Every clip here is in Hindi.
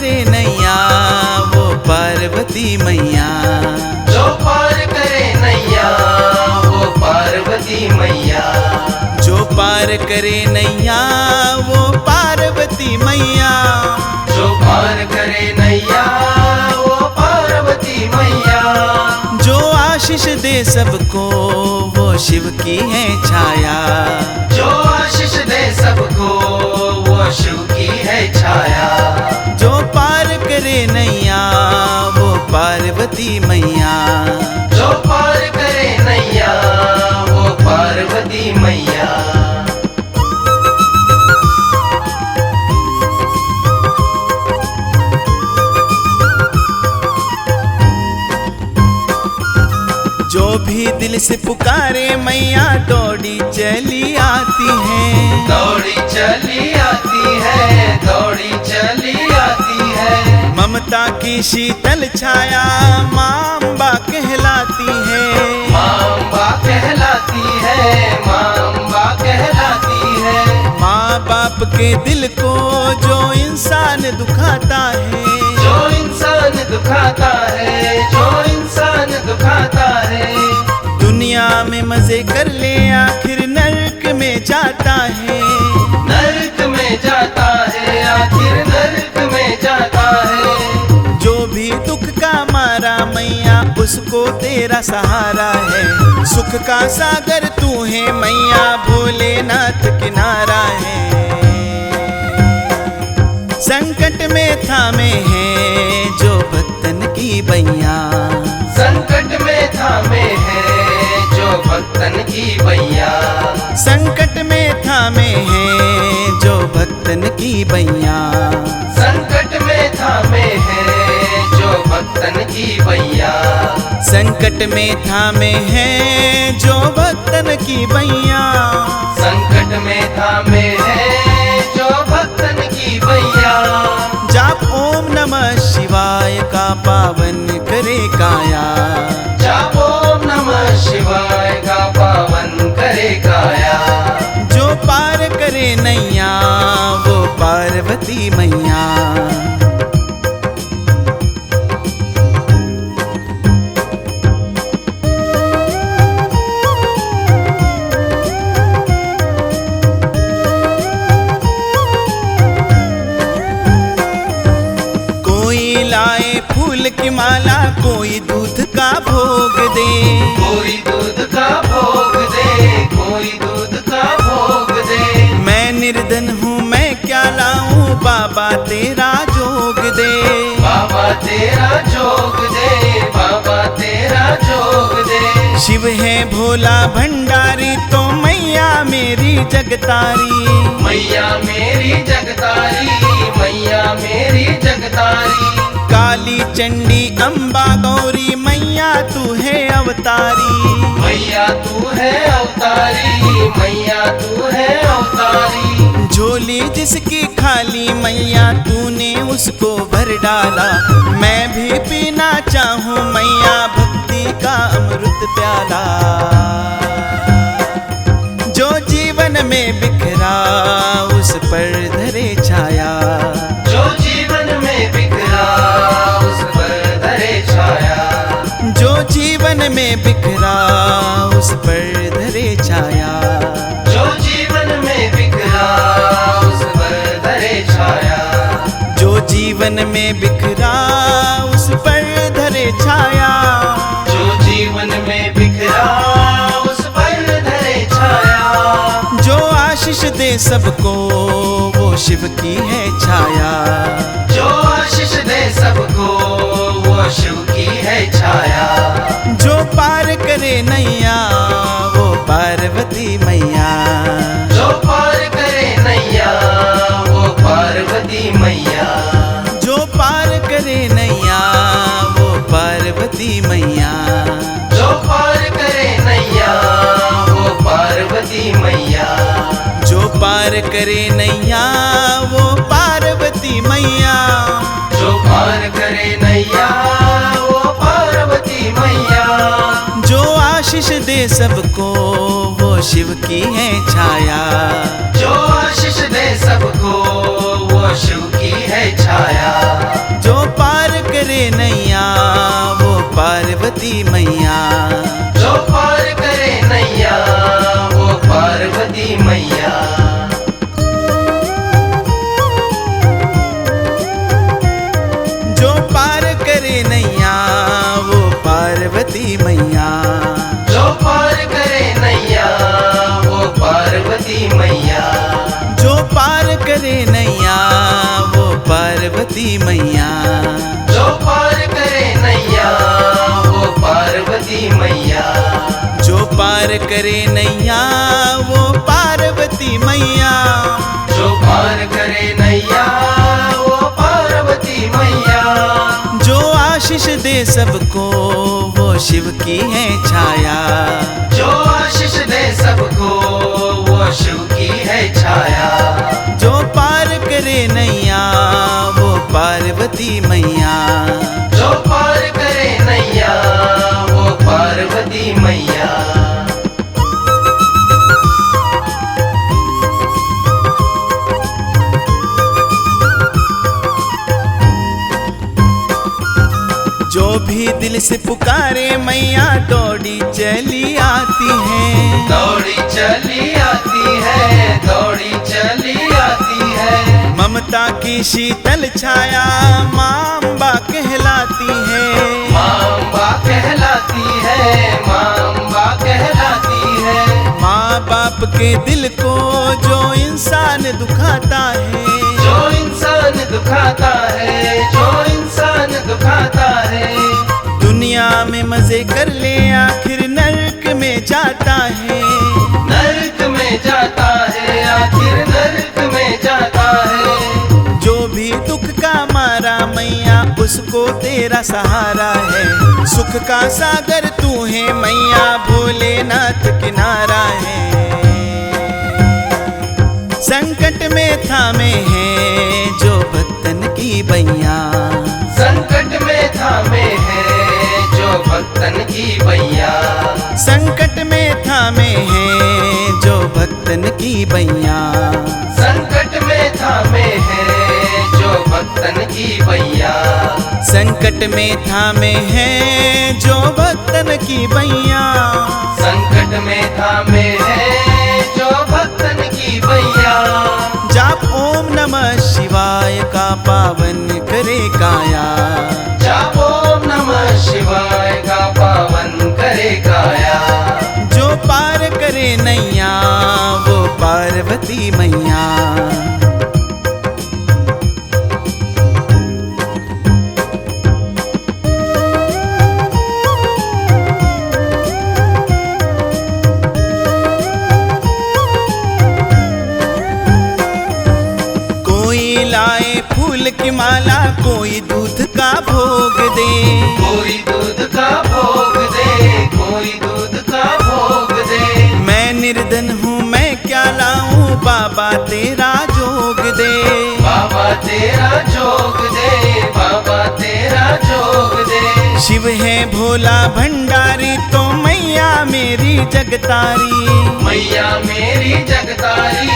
करे नैया वो पार्वती मैया। जो पार करे नैया वो पार्वती मैया। जो पार करे नैया वो पार्वती मैया। जो पार करे नैया वो पार्वती मैया। जो आशीष दे सबको वो शिव की है छाया। जो आशीष दे सबको वो शिव की है छाया। जो पार करे नैया वो पार्वती मैया। जो पार करे नैया वो पार्वती मैया। जो भी दिल से पुकारे मैया दौड़ी चली आती है। दौड़ी चली आती है, दौड़ी चली आती है। ममता की शीतल छाया माँ अम्बा कहलाती है। माँ अम्बा कहलाती है, माँ अम्बा कहलाती है। माँ बाप के दिल को जो इंसान दुखाता है। जो इंसान दुखाता है, जो इंसान दुखाता है। दुनिया में मजे कर ले आखिर नरक में जाता है। नरक में जाता है, आखिर नरक में जाता है। जो भी दुख का मारा मैया उसको तेरा सहारा है। सुख का सागर तू है मैया भोलेनाथ किनारा है। संकट में थामे है जो भक्तन की बैया। संकट में थामे है जो भक्तन की बैया। संकट में थामे है जो भक्तन की बैया। संकट में थामे है जो भक्तन की बैया। संकट में थामे है जो भक्तन की बैया। संकट में थामे है जो भक्तन की बैया। जाप ओम नमः शिवाय का पावन करे काया। जाप ओम नमः शिवाय का पावन करे काया। जो पार करे नैया वो पार्वती मैया। कोई लाए फूल की माला कोई दूध का भोग दे। कोई दूध का भोग दे, कोई दूध का भोग दे। मैं निर्धन हूँ मैं क्या लाऊं बाबा तेरा जोग दे। बाबा तेरा जोग दे, बाबा तेरा जोग दे। शिव है भोला भंडारी तो मैया मेरी जगतारी। मैया मेरी जगतारी, मैया मेरी जगतारी। काली चंडी अम्बा गौरी मैया तू है अवतारी। मैया तू है अवतारी, मैया तू है अवतारी। झोली जिसकी खाली मैया तूने उसको भर डाला। मैं भी पीना चाहूँ मैया भक्ति का अमृत प्याला। जो जीवन में बिखरा उस पर धरे छाया। जो जीवन में बिखरा उस पर धरे छाया। जो जीवन में बिखरा उस पर धरे छाया। जो जीवन में बिखरा उस पर धरे छाया। जो जीवन में बिखरा उस पर धरे छाया। जो जीवन में बिखरा उस पर धरे छाया। जो आशीष दे सबको वो शिव की है छाया। जो आशीष दे सबको वो शिव की है छाया। जो पार करे नैया वो पार्वती मैया। जो पार करे नैया वो पार्वती मैया। जो पार करे नैया वो पार्वती मैया। जो पार करे नैया वो पार्वती मैया। जो पार करे नैया वो पार्वती मैया। जो पार करे नैया वो पार्वती मैया। जो आशीष दे सबको वो शिव की है छाया। जो आशीष दे सबको वो शिव की है है छाया। जो पार करे नैया वो पार्वती मैया। जो पार करे नैया वो पार्वती मैया। जो पार करे नैया वो पार्वती मैया। जो पार करे नैया वो पार्वती मैया। जो पार करे नैया वो पार्वती मैया। जो पार करे नैया वो पार्वती मैया। जो पार करे नैया वो पार्वती मैया। जो पार करे नैया वो पार्वती मैया। जो आशीष दे सबको वो शिव की है छाया। जो आशीष दे सबको वो शिव की है छाया। जो पार करे नैया वो पार्वती मैया। जो पार करे नैया वो पार्वती मैया। जो भी दिल से पुकारे मैया दौड़ी चली आती है। दौड़ी चली आती है, दौड़ी चली आती है। ममता की शीतल छाया माँ अम्बा कहलाती है। माँ अम्बा कहलाती है, माँ अम्बा कहलाती है। माँ बाप के दिल को जो इंसान दुखाता है। जो इंसान दुखाता है, जो इंसान दुखाता है। दुनिया में मजे कर ले आखिर नरक में जाता है। नरक में जाता है, आखिर नरक में जाता है। जो भी दुख का मारा मैया उसको तेरा सहारा है। सुख का सागर तू है मैया भोलेनाथ किनारा है। संकट में थामे है जो भक्तन की बैया। संकट में थामे है जो भक्तन की बैया। संकट में थामे है जो भक्तन की बैया। संकट में थामे है जो भक्तन की बैया। संकट में थामे है जो भक्तन की बैया। संकट में थामे है जो भक्तन की बैया। जाप ओम नमः शिवाय का पावन करे काया। जाप ओम नमः शिवाय का पावन करे काया। जो पार करे नैया वो पार्वती मैया। कोई लाए फूल की माला कोई दूध का भोग दे। कोई दूध का भोग दे, कोई दूध का भोग दे। मैं निर्धन हूँ मैं क्या लाऊं बाबा तेरा जोग दे। बाबा तेरा जोग दे, बाबा तेरा जोग दे। शिव है भोला भंडारी तो मैया मेरी जगतारी। मैया मेरी जगतारी,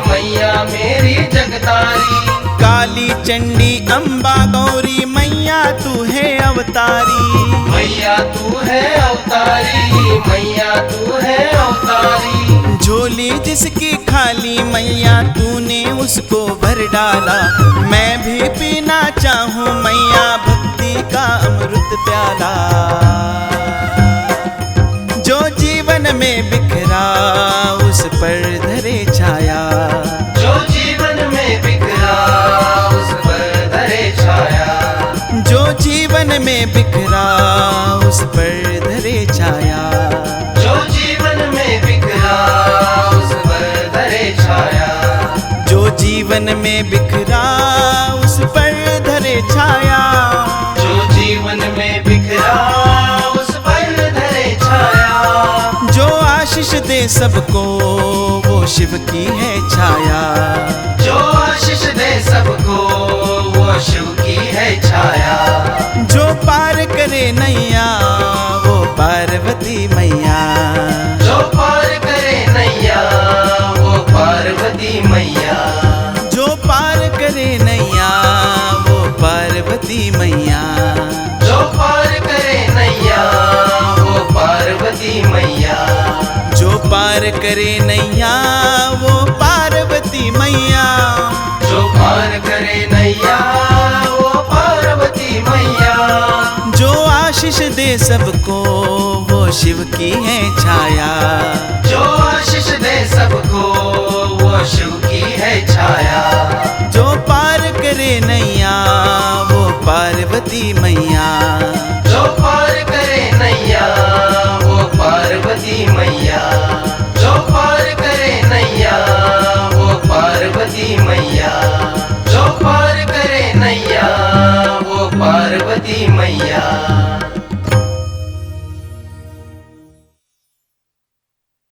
मैया मेरी जगतारी। काली चंडी अम्बा गौरी मैया तू है अवतारी। मैया तू है अवतारी, मैया तू है अवतारी। झोली जिसकी खाली मैया तूने उसको भर डाला। मैं भी पीना चाहूँ मैया भक्ति का अमृत प्याला। जो जीवन में बिखरा उस पर धरे छाया। जो जीवन में बिखरा उस पर धरे छाया। जो जीवन में बिखरा उस पर धरे छाया। जो जीवन में बिखरा उस पर धरे छाया। जो जीवन में बिखरा उस पर धरे छाया। जो जीवन में बिखरा उस पर धरे छाया। जो आशीष दे सबको वो शिव की है छाया। जो आशीष दे सबको वो शिव की है छाया। जो पार करे नैया वो पार्वती मैया। जो पार करे नैया वो पार्वती मैया। जो पार करे नैया पार करे नैया वो पार्वती मैया। जो पार करे नैया वो पार्वती मैया। जो आशीष दे सबको वो शिव की है छाया। जो आशीष दे सबको वो शिव की है छाया। जो पार करे नैया वो पार्वती मैया। जो पार करे नैया वो पार्वती मैया। जो पार करे नैया वो पार्वती मैया। जो पार करे नैया वो पार्वती मैया।